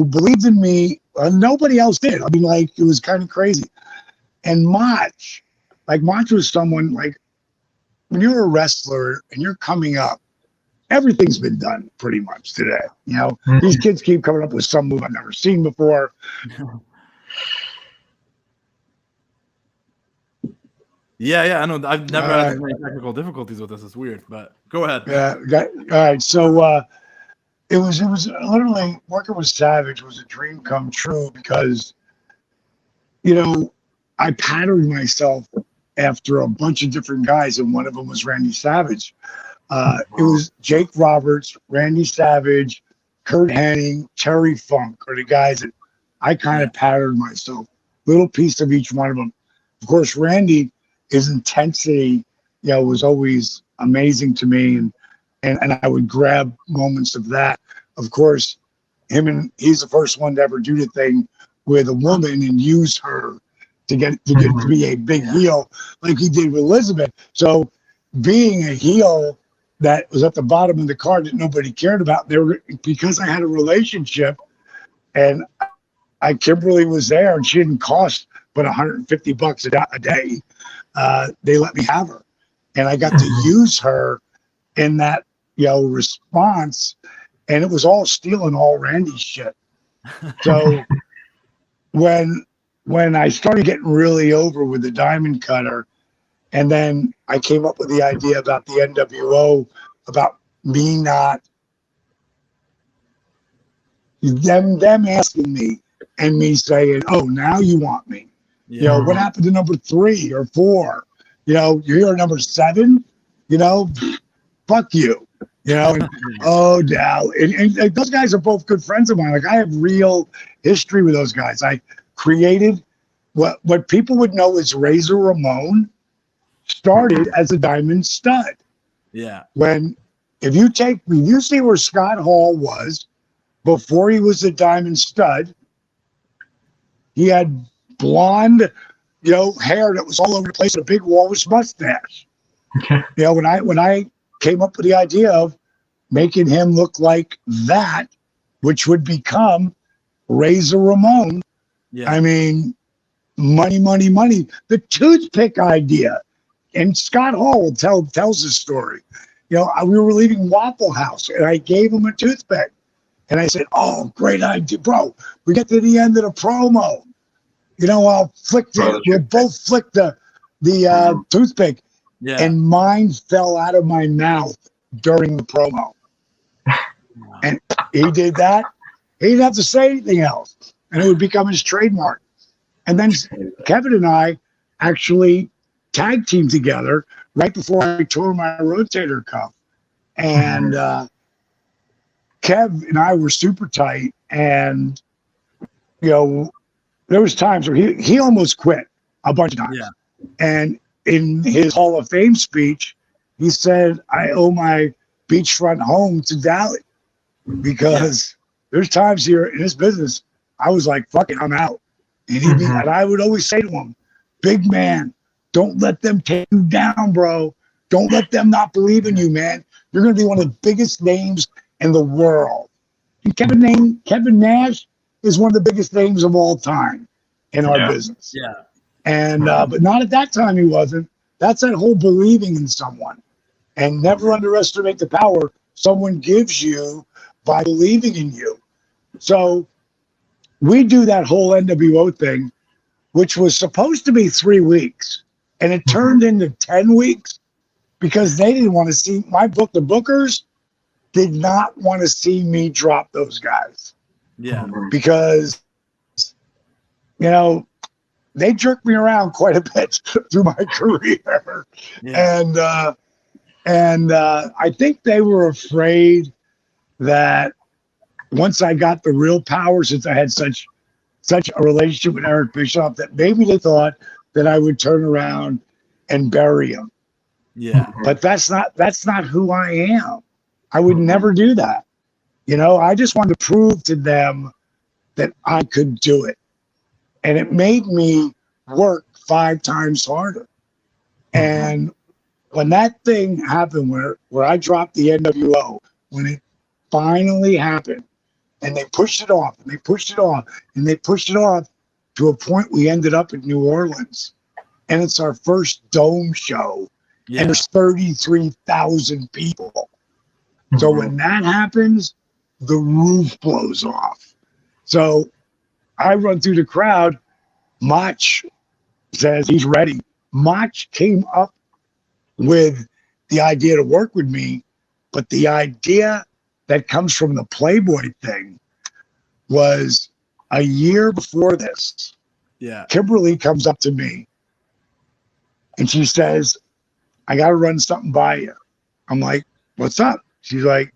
believed in me. Nobody else did. I mean, like, it was kind of crazy. And Mach was someone, like, when you're a wrestler and you're coming up, everything's been done pretty much today. These kids keep coming up with some move I've never seen before. I know. I've never had any technical difficulties with this. It's weird, but go ahead. All right. So it was literally working with Savage was a dream come true, because I patterned myself after a bunch of different guys, and one of them was Randy Savage. It was Jake Roberts, Randy Savage, Kurt Hennig, Terry Funk are the guys that I kind of patterned myself, little piece of each one of them. Of course, Randy, his intensity, was always amazing to me, and I would grab moments of that. Of course, he's the first one to ever do the thing with a woman and use her to get to be a big heel like he did with Elizabeth. So being a heel that was at the bottom of the card that nobody cared about, because I had a relationship, and Kimberly was there, and she didn't cost but $150 a day. They let me have her, and I got to use her in that response, and it was all stealing all Randy's shit. So when I started getting really over with the diamond cutter, and then I came up with the idea about the NWO, about me not them asking me and me saying, "Oh, now you want me." What happened to number 3 or 4? You're here at number 7. Fuck you. And, oh, now. And those guys are both good friends of mine. Like, I have real history with those guys. I created what people would know as Razor Ramon, started as a diamond stud. If you see where Scott Hall was before he was a diamond stud, he had blonde, hair that was all over the place, and a big walrus mustache. When I came up with the idea of making him look like that, which would become Razor Ramon, I mean, money. The toothpick idea, and Scott Hall tells this story. We were leaving Waffle House, and I gave him a toothpick, and I said, "Oh, great idea, bro. We get to the end of the promo. I'll flick we'll both flick the toothpick." And mine fell out of my mouth during the promo. And he did that. He didn't have to say anything else, and it would become his trademark. And then Kevin and I actually tag teamed together right before I tore my rotator cuff. And Kev and I were super tight, and there was times where he almost quit a bunch of times. And in his Hall of Fame speech, he said, I owe my beachfront home to Dally, because there's times here in this business, I was like, fuck it, I'm out. And, and I would always say to him, big man, don't let them take you down, bro. Don't let them not believe in you, man. You're going to be one of the biggest names in the world. And Kevin Nash is one of the biggest names of all time in our business. Yeah. And but not at that time he wasn't. That's that whole believing in someone. And never underestimate the power someone gives you by believing in you. So we do that whole NWO thing, which was supposed to be 3 weeks, and it turned into 10 weeks because they didn't want to see my book. The bookers did not want to see me drop those guys. Yeah. Because, you know, they jerked me around quite a bit through my career. Yeah. And I think they were afraid that once I got the real power, since I had such a relationship with Eric Bischoff, that maybe they thought that I would turn around and bury him. Yeah. But that's not who I am. I would never do that. You know, I just wanted to prove to them that I could do it. And it made me work 5 times harder. And when that thing happened where I dropped the NWO, when it finally happened, and they pushed it off, and they pushed it off, and they pushed it off to a point we ended up in New Orleans. And it's our first dome show. Yeah. And there's 33,000 people. So when that happens, the roof blows off. So I run through the crowd. Mach says he's ready. Mach came up with the idea to work with me, but the idea that comes from the Playboy thing was a year before this. Yeah. Kimberly comes up to me and she says, I got to run something by you. I'm like, what's up? She's like,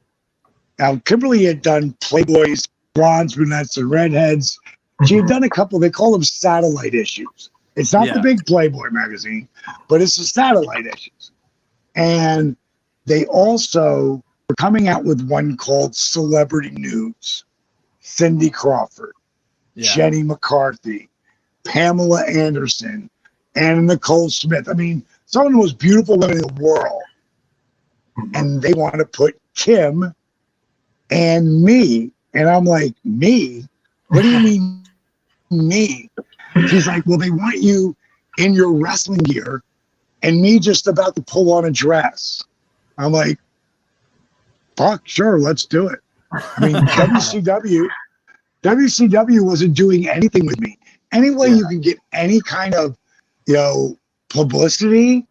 now Kimberly had done Playboy's blondes, brunettes, and redheads. She had done a couple, they call them satellite issues. It's not the big Playboy magazine, but it's the satellite issues. And they also were coming out with one called Celebrity Nudes. Cindy Crawford, Jenny McCarthy, Pamela Anderson, Anna Nicole Smith. I mean, some of the most beautiful women in the world. And they want to put Kim and me. And I'm like, me? What do you mean, me? She's like, well, they want you in your wrestling gear and me just about to pull on a dress. I'm like, fuck, sure, let's do it. I mean, WCW wasn't doing anything with me. Any way you can get any kind of, you know, publicity,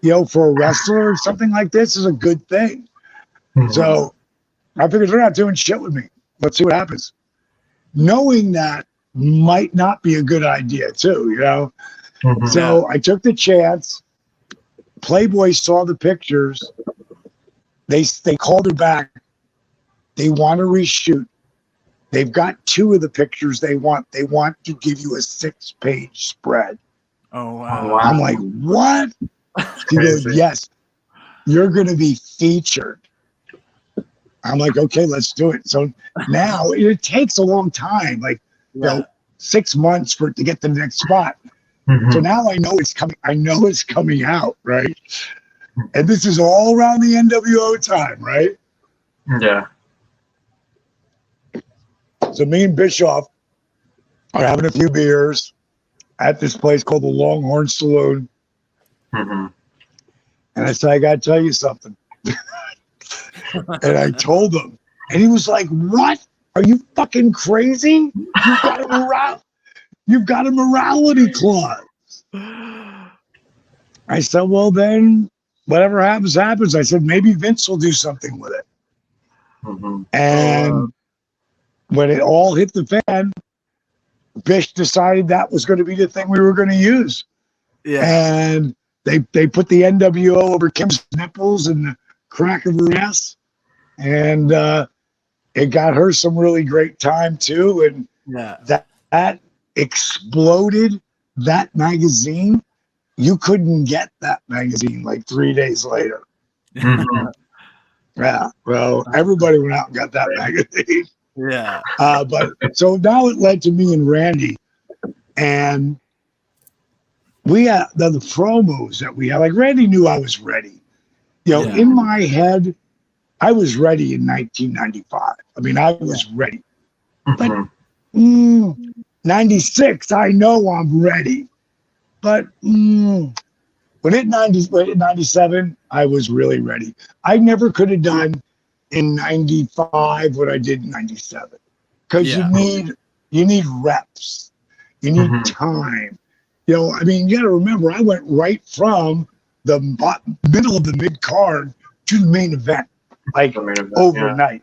you know, for a wrestler or something like this is a good thing. So I figured they're not doing shit with me. Let's see what happens. Knowing that might not be a good idea too, you know? So I took the chance. Playboy saw the pictures. They called her back. They want to reshoot. They've got 2 of the pictures they want. They want to give you a 6-page spread. Oh, wow. I'm like, what? She goes, yes, you're going to be featured. I'm like, okay, let's do it. So now it takes a long time, like, you know, 6 months for it to get to the next spot. So now I know it's coming. I know it's coming out, right? And this is all around the NWO time, right? Yeah. So me and Bischoff are having a few beers at this place called the Longhorn Saloon. And I said, I got to tell you something. And I told him. And he was like, what? Are you fucking crazy? You've got a morality clause. I said, well, then whatever happens, happens. I said, maybe Vince will do something with it. And when it all hit the fan, Bish decided that was going to be the thing we were going to use. And they put the NWO over Kim's nipples and the crack of her ass. And it got her some really great time too. And that exploded that magazine you couldn't get that magazine like 3 days later. Mhm. Yeah, well, everybody went out and got that magazine. Yeah. But so now it led to me and Randy, and we had the promos that we had. Like Randy knew I was ready. In my head, I was ready in 1995. I mean, I was ready. But 96, I know I'm ready. But when it 97, I was really ready. I never could have done in 95 what I did in 97. Because you need reps. You need time. I mean, you got to remember, I went right from the middle of the mid card to the main event, like overnight.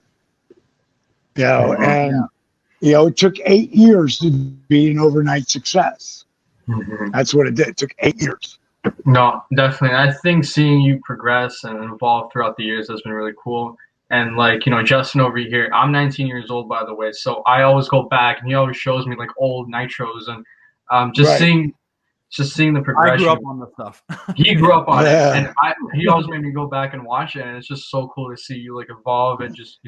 And it took 8 years to be an overnight success. That's what it did. It took 8 years. No, definitely. I think seeing you progress and evolve throughout the years has been really cool. And Justin over here, I'm 19 years old, by the way. So I always go back and he always shows me like old nitros and seeing the progression. I grew up on the stuff. He grew up on it, and he always made me go back and watch it, and it's just so cool to see you like evolve and just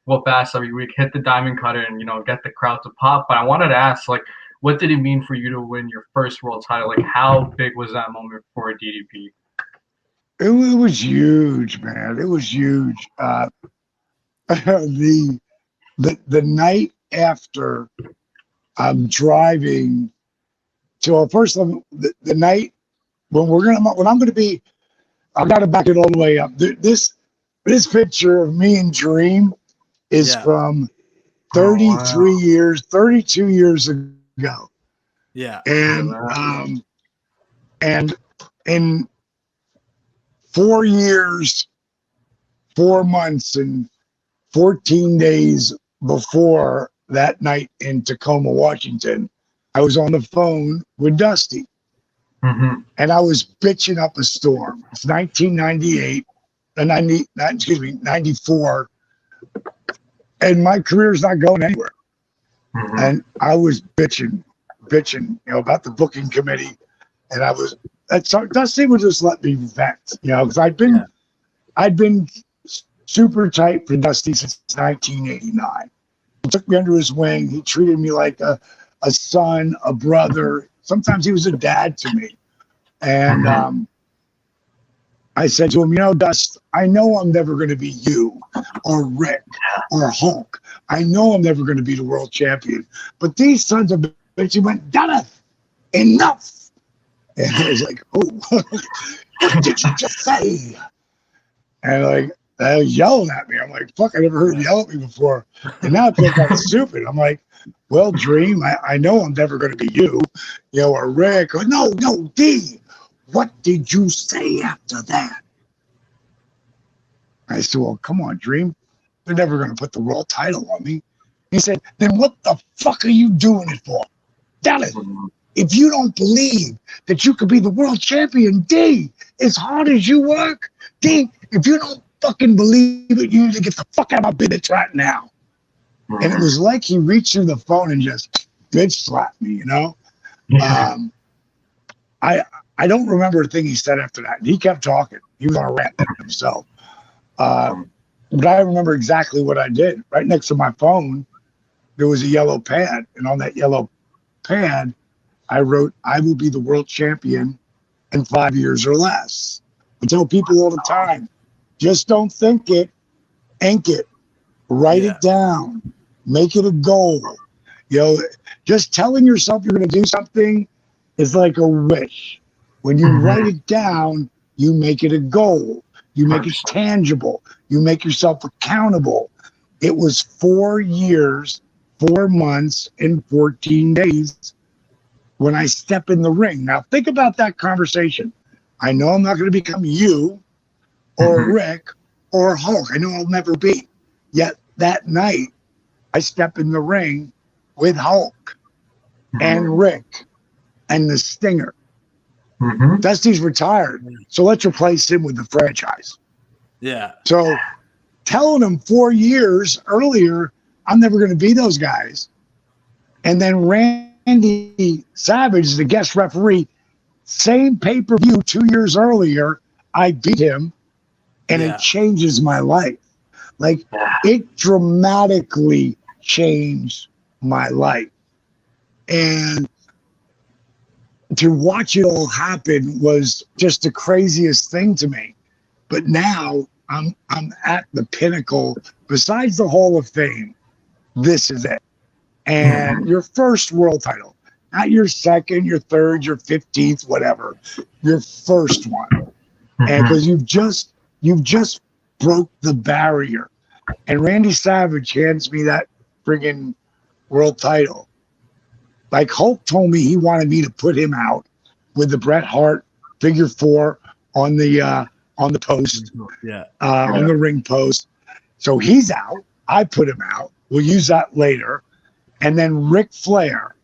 whoop ass every week, hit the diamond cutter, and get the crowd to pop. But I wanted to ask, like, what did it mean for you to win your first world title? Like, how big was that moment for DDP? It was huge, man. It was huge. The night after, I'm driving. So first, the night when I'm gonna be, I've got to back it all the way up. This picture of me and Dream is from 32 years ago. Yeah. And in 4 years, 4 months, and 14 days before that night in Tacoma, Washington, I was on the phone with Dusty, and I was bitching up a storm. It's 1998, 94, and my career's not going anywhere. And I was bitching, about the booking committee, and Dusty would just let me vent, because I'd been super tight for Dusty since 1989. He took me under his wing. He treated me like a son, a brother. Sometimes he was a dad to me. And I said to him, Dust, I know I'm never going to be you or Rick or Hulk. I know I'm never going to be the world champion. But these sons of bitches went, Dennis, enough. And I was like, oh, what did you just say? And they was yelling at me. I'm like, fuck, I never heard him yell at me before. And now I feel kind of stupid. I'm like, well, Dream, I know I'm never going to be you, or Rick, or no, D. What did you say after that? I said, well, come on, Dream. They're never going to put the world title on me. He said, then what the fuck are you doing it for? Dallas, if you don't believe that you could be the world champion, D, as hard as you work, D, if you don't fucking believe it, you need to get the fuck out of my business right now. And it was like he reached through the phone and just bitch slapped me, I don't remember a thing he said after that. He kept talking. He was on a rant himself. But I remember exactly what I did. Right next to my phone, there was a yellow pad. And on that yellow pad, I wrote, I will be the world champion in 5 years or less. I tell people all the time, just don't think it, ink it. Write it down. Make it a goal. Just telling yourself you're going to do something is like a wish. When you write it down, you make it a goal. You make it tangible. You make yourself accountable. It was 4 years, 4 months, and 14 days when I step in the ring. Now, think about that conversation. I know I'm not going to become you or Rick or Hulk. I know I'll never be. Yet that night, I step in the ring with Hulk and Rick and the Stinger. Dusty's retired, so let's replace him with the franchise. Yeah. So telling him 4 years earlier, I'm never going to be those guys. And then Randy Savage, the guest referee, Same pay-per-view 2 years earlier, I beat him, and it changes my life. Like, it dramatically changed my life. And to watch it all happen was just the craziest thing to me. But now I'm at the pinnacle. Besides the Hall of Fame, this is it. And your first world title, not your second, your third, your 15th, whatever, your first one. And because you've just broke the barrier. And Randy Savage hands me that friggin' world title. Like, Hulk told me he wanted me to put him out with the Bret Hart figure 4 on the post, on the ring post. So he's out. I put him out. We'll use that later. And then Ric Flair,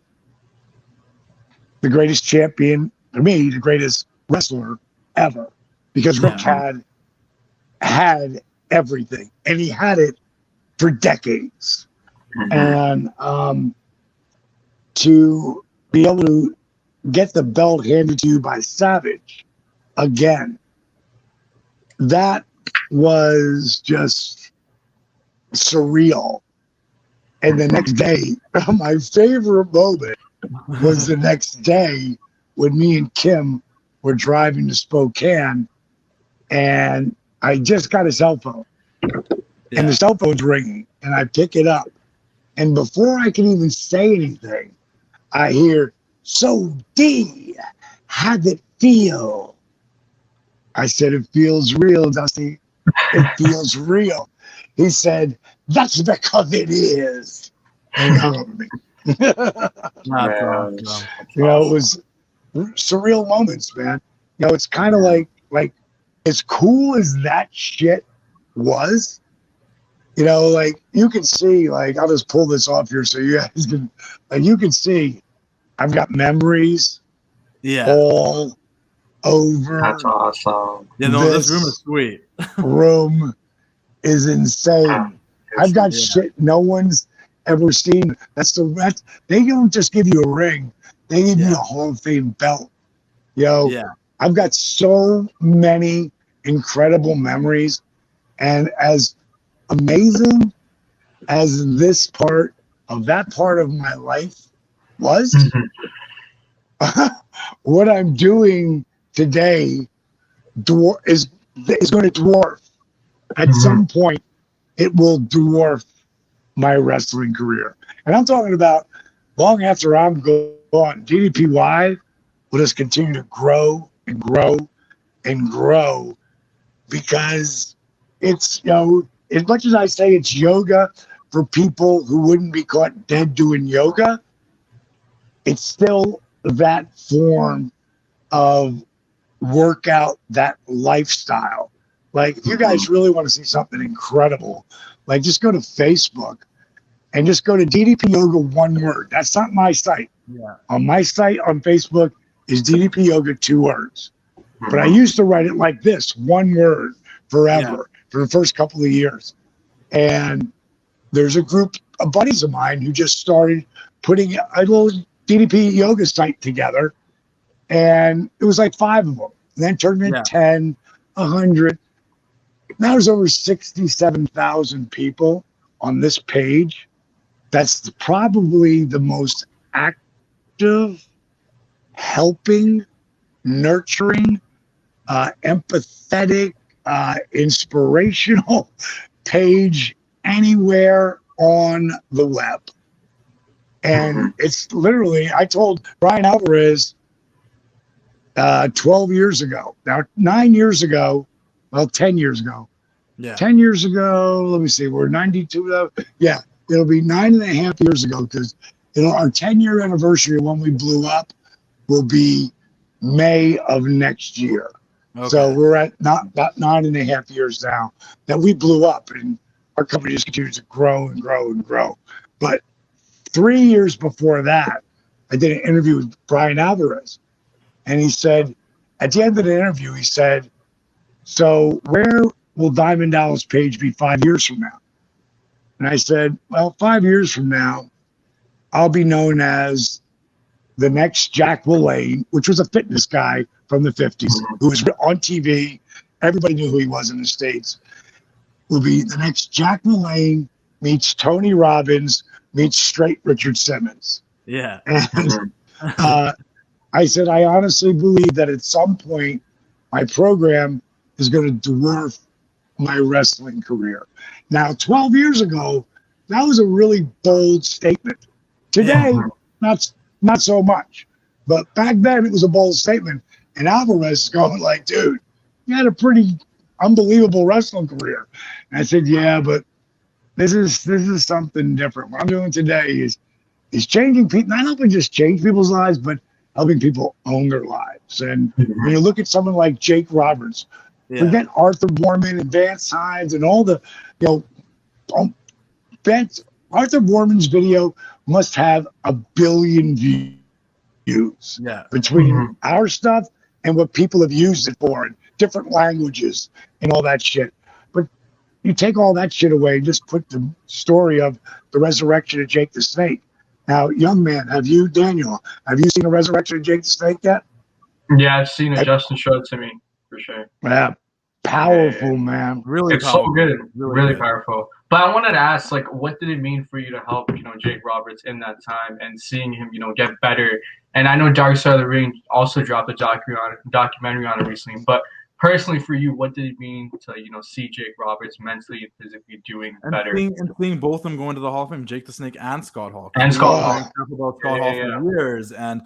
the greatest champion, for me, the greatest wrestler ever, because Rick had everything, and he had it for decades. And to be able to get the belt handed to you by Savage again, that was just surreal. And the next day, my favorite moment was the next day when me and Kim were driving to Spokane, and I just got a cell phone, and the cell phone's ringing, and I pick it up. And before I can even say anything, I hear, "So D, how'd it feel?" I said, "It feels real, Dusty. It feels real." He said, "That's because it is." And hung up with me. You know, it was surreal moments, man. You know, it's kind of like as cool as that shit was, you know, like you can see, like, I'll just pull this off here so you guys can, like, you can see I've got memories all over. That's awesome. Yeah, no, this room is sweet. Room is insane. I've got shit no one's ever seen. They don't just give you a ring, they give you a Hall of Fame belt. Yo, I've got so many incredible memories, and as amazing as this part of my life was, what I'm doing today is going to dwarf. At some point, it will dwarf my wrestling career. And I'm talking about long after I'm gone, DDPY will just continue to grow and grow and grow, because it's, you know, as much as I say it's yoga for people who wouldn't be caught dead doing yoga, it's still that form of workout, that lifestyle. Like, if you guys really want to see something incredible, like, just go to Facebook and just go to DDP Yoga, one word. That's not my site. On my site on Facebook is DDP Yoga, 2 words. But I used to write it like this, one word, forever, for the first couple of years. And there's a group of buddies of mine who just started putting a little DDP Yoga site together. And it was like 5 of them. And then turned into 10, 100. Now there's over 67,000 people on this page. That's probably the most active, helping, nurturing, empathetic, inspirational page anywhere on the web. And it's literally, I told Brian Alvarez 12 years ago, now 9 years ago, well, 10 years ago. 10 years ago, let me see, we're 92. It'll be 9.5 years ago, because our 10-year anniversary when we blew up will be May of next year. So we're at about 9.5 years now that we blew up, and our company just continues to grow and grow and grow. But 3 years before that, I did an interview with Brian Alvarez, and he said, at the end of the interview, he said, "So where will Diamond Dallas Page be 5 years from now?" And I said, "Well, 5 years from now, I'll be known as the next Jack LaLanne, which was a fitness guy from the 50s, who was on TV. Everybody knew who he was in the States. Will be the next Jack LaLanne meets Tony Robbins meets straight Richard Simmons. Yeah. And I said, I honestly believe that at some point my program is going to dwarf my wrestling career. Now, 12 years ago, that was a really bold statement. Today, not so much. But back then, it was a bold statement. And Alvarez is going like, dude, you had a pretty unbelievable wrestling career. And I said, yeah, but this is something different. What I'm doing today is changing people, not helping just change people's lives, but helping people own their lives. And when you look at someone like Jake Roberts, forget Arthur Borman and Vance Hines and all the, Arthur Borman's video must have 1 billion views between our stuff and what people have used it for in different languages and all that shit. But you take all that shit away and just put the story of the resurrection of Jake the Snake. Now, young man, Daniel, have you seen the resurrection of Jake the Snake yet? Yeah, I've seen it. Justin showed it to me, for sure. Yeah, powerful, man. Really it's powerful. So good. Really powerful. But I wanted to ask, what did it mean for you to help, Jake Roberts in that time and seeing him, get better? And I know Dark Side of the Ring also dropped a documentary on it recently. But personally for you, what did it mean to, see Jake Roberts mentally and physically doing better? And seeing both of them going to the Hall of Fame, Jake the Snake and Scott Hall. And Scott Hall. About Scott Hall for years. And,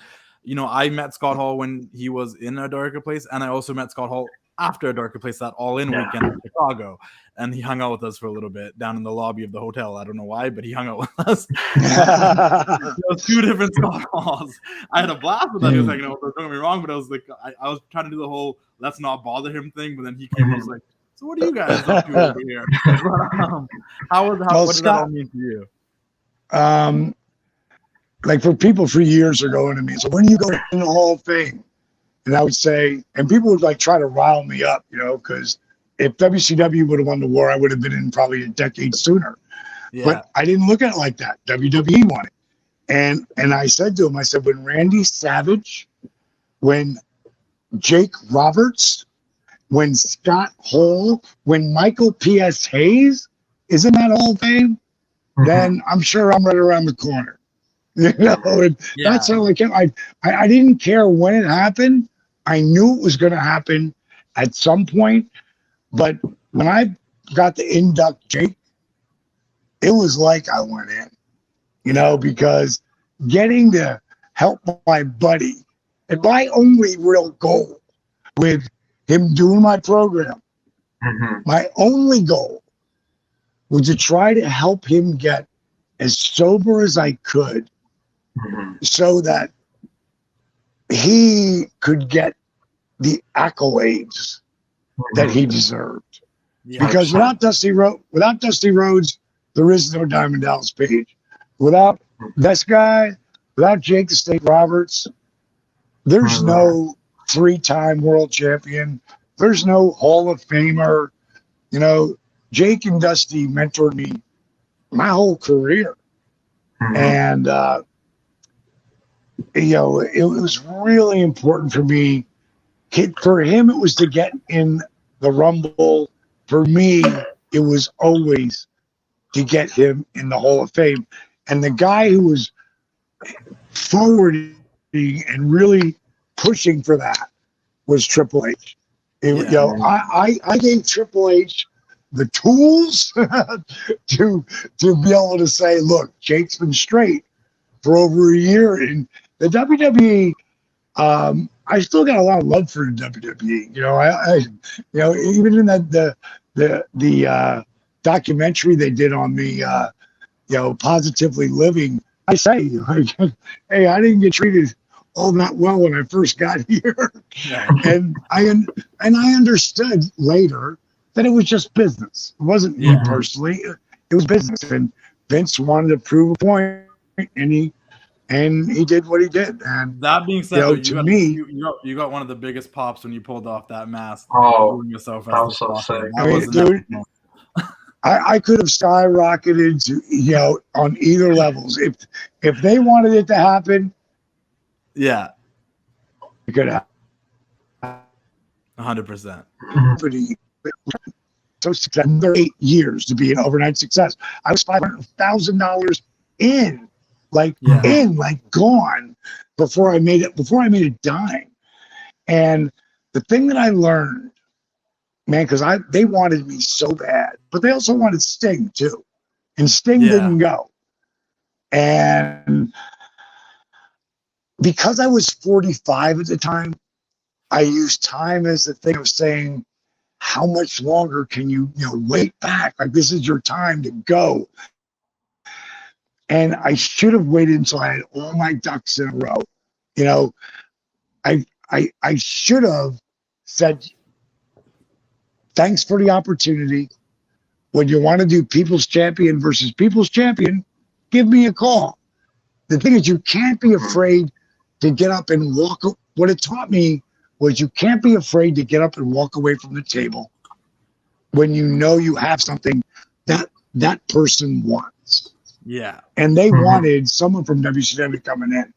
I met Scott Hall when he was in a darker place. And I also met Scott Hall after a darker place, that all-in weekend in Chicago. And he hung out with us for a little bit down in the lobby of the hotel. I don't know why, but he hung out with us. There was 2 different Scott Halls. I had a blast with that. He was like, don't get me wrong, but I was like, I was trying to do the whole let's not bother him thing. But then he came and was like, so what are you guys up to over here? What does that all mean to you? For people for years are going to me, so when you go in the Hall of Fame? And I would say, and people would try to rile me up, because if WCW would have won the war, I would have been in probably a decade sooner. Yeah. But I didn't look at it like that. WWE won it. And I said to him, when Randy Savage, when Jake Roberts, when Scott Hall, when Michael P.S. Hayes is in that Hall of Fame, then I'm sure I'm right around the corner. That's how I kept. I didn't care when it happened. I knew it was going to happen at some point. But when I got to induct Jake, it was like I went in, because getting to help my buddy, and my only real goal with him doing my program, my only goal was to try to help him get as sober as I could so that he could get the accolades that he deserved. Because without Dusty Rhodes, there is no Diamond Dallas Page. Without this guy, without Jake the Snake Roberts, there's no 3-time world champion. There's no Hall of Famer. Jake and Dusty mentored me my whole career. And, it was really important for me. For him, it was to get in the Rumble. For me, it was always to get him in the Hall of Fame. And the guy who was forwarding and really pushing for that was Triple H. I gave Triple H the tools to be able to say, look, Jake's been straight for over a year. And the WWE, I still got a lot of love for the WWE. Even in the documentary they did on me, Positively Living, I say, hey, I didn't get treated all that well when I first got here. And I understood later that it was just business. It wasn't me personally. It was business. And Vince wanted to prove a point, and he did what he did. And that being said, you got one of the biggest pops when you pulled off that mask. Oh, yourself as so sick. Dude, I could have skyrocketed to on either levels if they wanted it to happen. Yeah. You could have 100%. So another 8 years to be an overnight success. I was $500,000 in, like gone before I made it. Before I made a dime. And the thing that I learned, man, because they wanted me so bad, but they also wanted Sting too, and Sting didn't go. And because I was 45 at the time, I used time as the thing of saying, how much longer can you wait back? Like, this is your time to go. And I should have waited until I had all my ducks in a row. I should have said, thanks for the opportunity. When you want to do People's Champion versus People's Champion, give me a call. The thing is, you can't be afraid to get up and walk. What it taught me was you can't be afraid to get up and walk away from the table when you know you have something that person wants. Yeah. And they wanted someone from WCW coming in,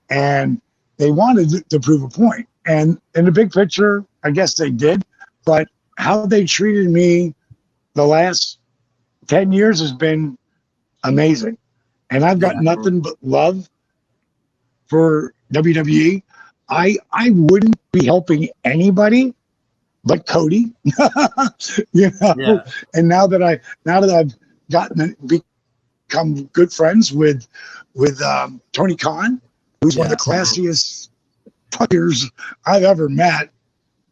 and they wanted to prove a point. And in the big picture, I guess they did, but how they treated me the last 10 years has been amazing. And I've got nothing but love for WWE. I wouldn't be helping anybody but Cody. And now that I've become good friends with Tony Khan, who's one of the classiest fuckers I've ever met.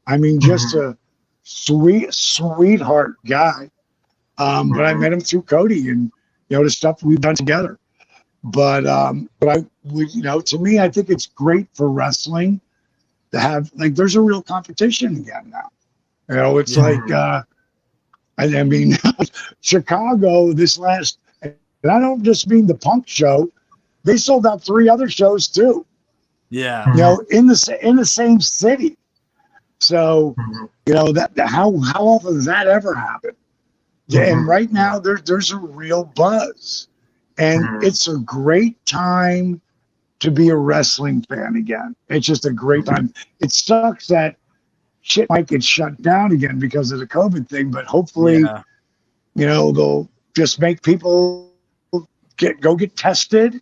I mean, just a sweetheart guy. But I met him through Cody and the stuff we've done together. But to me, I think it's great for wrestling to have, like, there's a real competition again now. It's like, I mean, Chicago this last, and I don't just mean the Punk show, they sold out 3 other shows too. Yeah. In the same city. So, that how often does that ever happen? And right now there's a real buzz. And it's a great time to be a wrestling fan again. It's just a great time. It sucks that shit might get shut down again because of the COVID thing, but hopefully, they'll just make people go get tested.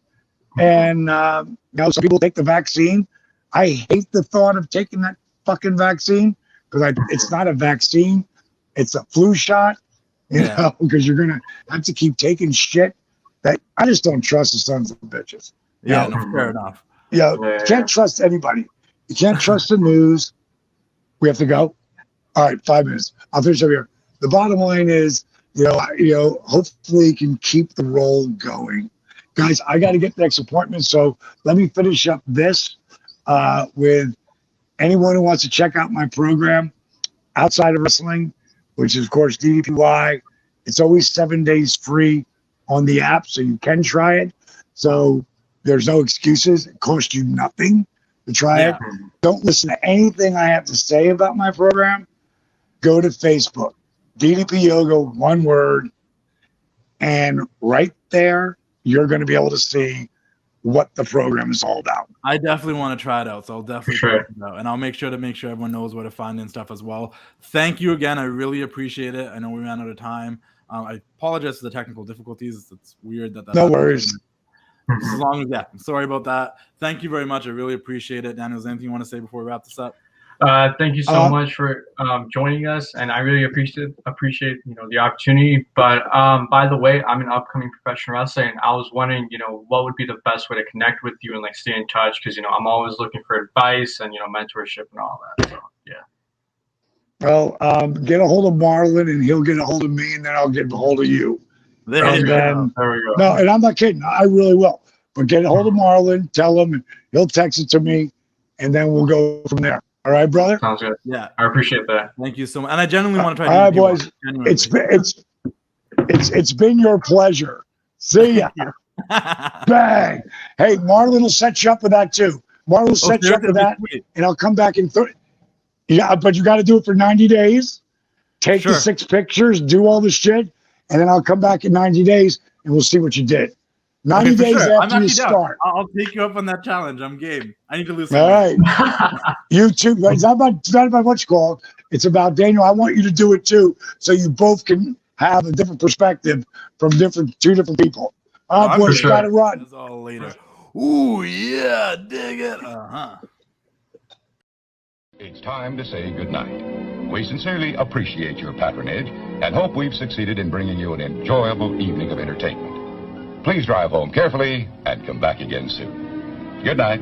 And, some people take the vaccine. I hate the thought of taking that fucking vaccine because it's not a vaccine. It's a flu shot, because you're going to have to keep taking shit that I just don't trust the sons of bitches. Yeah, fair enough. Can't trust anybody. You can't trust the news. We have to go. All right, 5 minutes. I'll finish up here. The bottom line is, hopefully you can keep the roll going. Guys, I got to get the next appointment, so let me finish up this with anyone who wants to check out my program outside of wrestling, which is, of course, DDPY. It's always 7 days free on the app, so you can try it. So there's no excuses. It costs you nothing to try it. Don't listen to anything I have to say about my program. Go to Facebook, DDP Yoga, one word, and right there, you're going to be able to see what the program is all about. I definitely want to try it out, so I'll definitely try it out. And I'll make sure everyone knows where to find and stuff as well. Thank you again. I really appreciate it. I know we ran out of time. I apologize for the technical difficulties. It's weird that no worries. As long as I'm sorry about that. Thank you very much. I really appreciate it. Daniel, is there anything you want to say before we wrap this up? Thank you so much for joining us, and I really appreciate the opportunity. But by the way, I'm an upcoming professional wrestler, and I was wondering, what would be the best way to connect with you and stay in touch, because I'm always looking for advice and mentorship and all that. So Well, get a hold of Marlon, and he'll get a hold of me, and then I'll get a hold of you. There we go. No, and I'm not kidding. I really will. But get a hold of Marlon, tell him, and he'll text it to me, and then we'll go from there. All right, brother? Sounds good. Yeah. I appreciate that. Thank you so much. And I genuinely want to try to all right, boys. It's been your pleasure. See ya. Bang. Hey, Marlon will set you up with that too. Marlon will set you up with that, and I'll come back in 30. Yeah, but you got to do it for 90 days. Take the 6 pictures, do all the shit, and then I'll come back in 90 days, and we'll see what you did. 90 days sure. after you start. I'll take you up on that challenge. I'm game. I need to lose. All right. You too. It's not about what you call it. It's about Daniel. I want you to do it too, so you both can have a different perspective from two different people. Boys, sure. gotta run. That's all later. Ooh, yeah, dig it. It's time to say goodnight. We sincerely appreciate your patronage and hope we've succeeded in bringing you an enjoyable evening of entertainment. Please drive home carefully and come back again soon. Good night.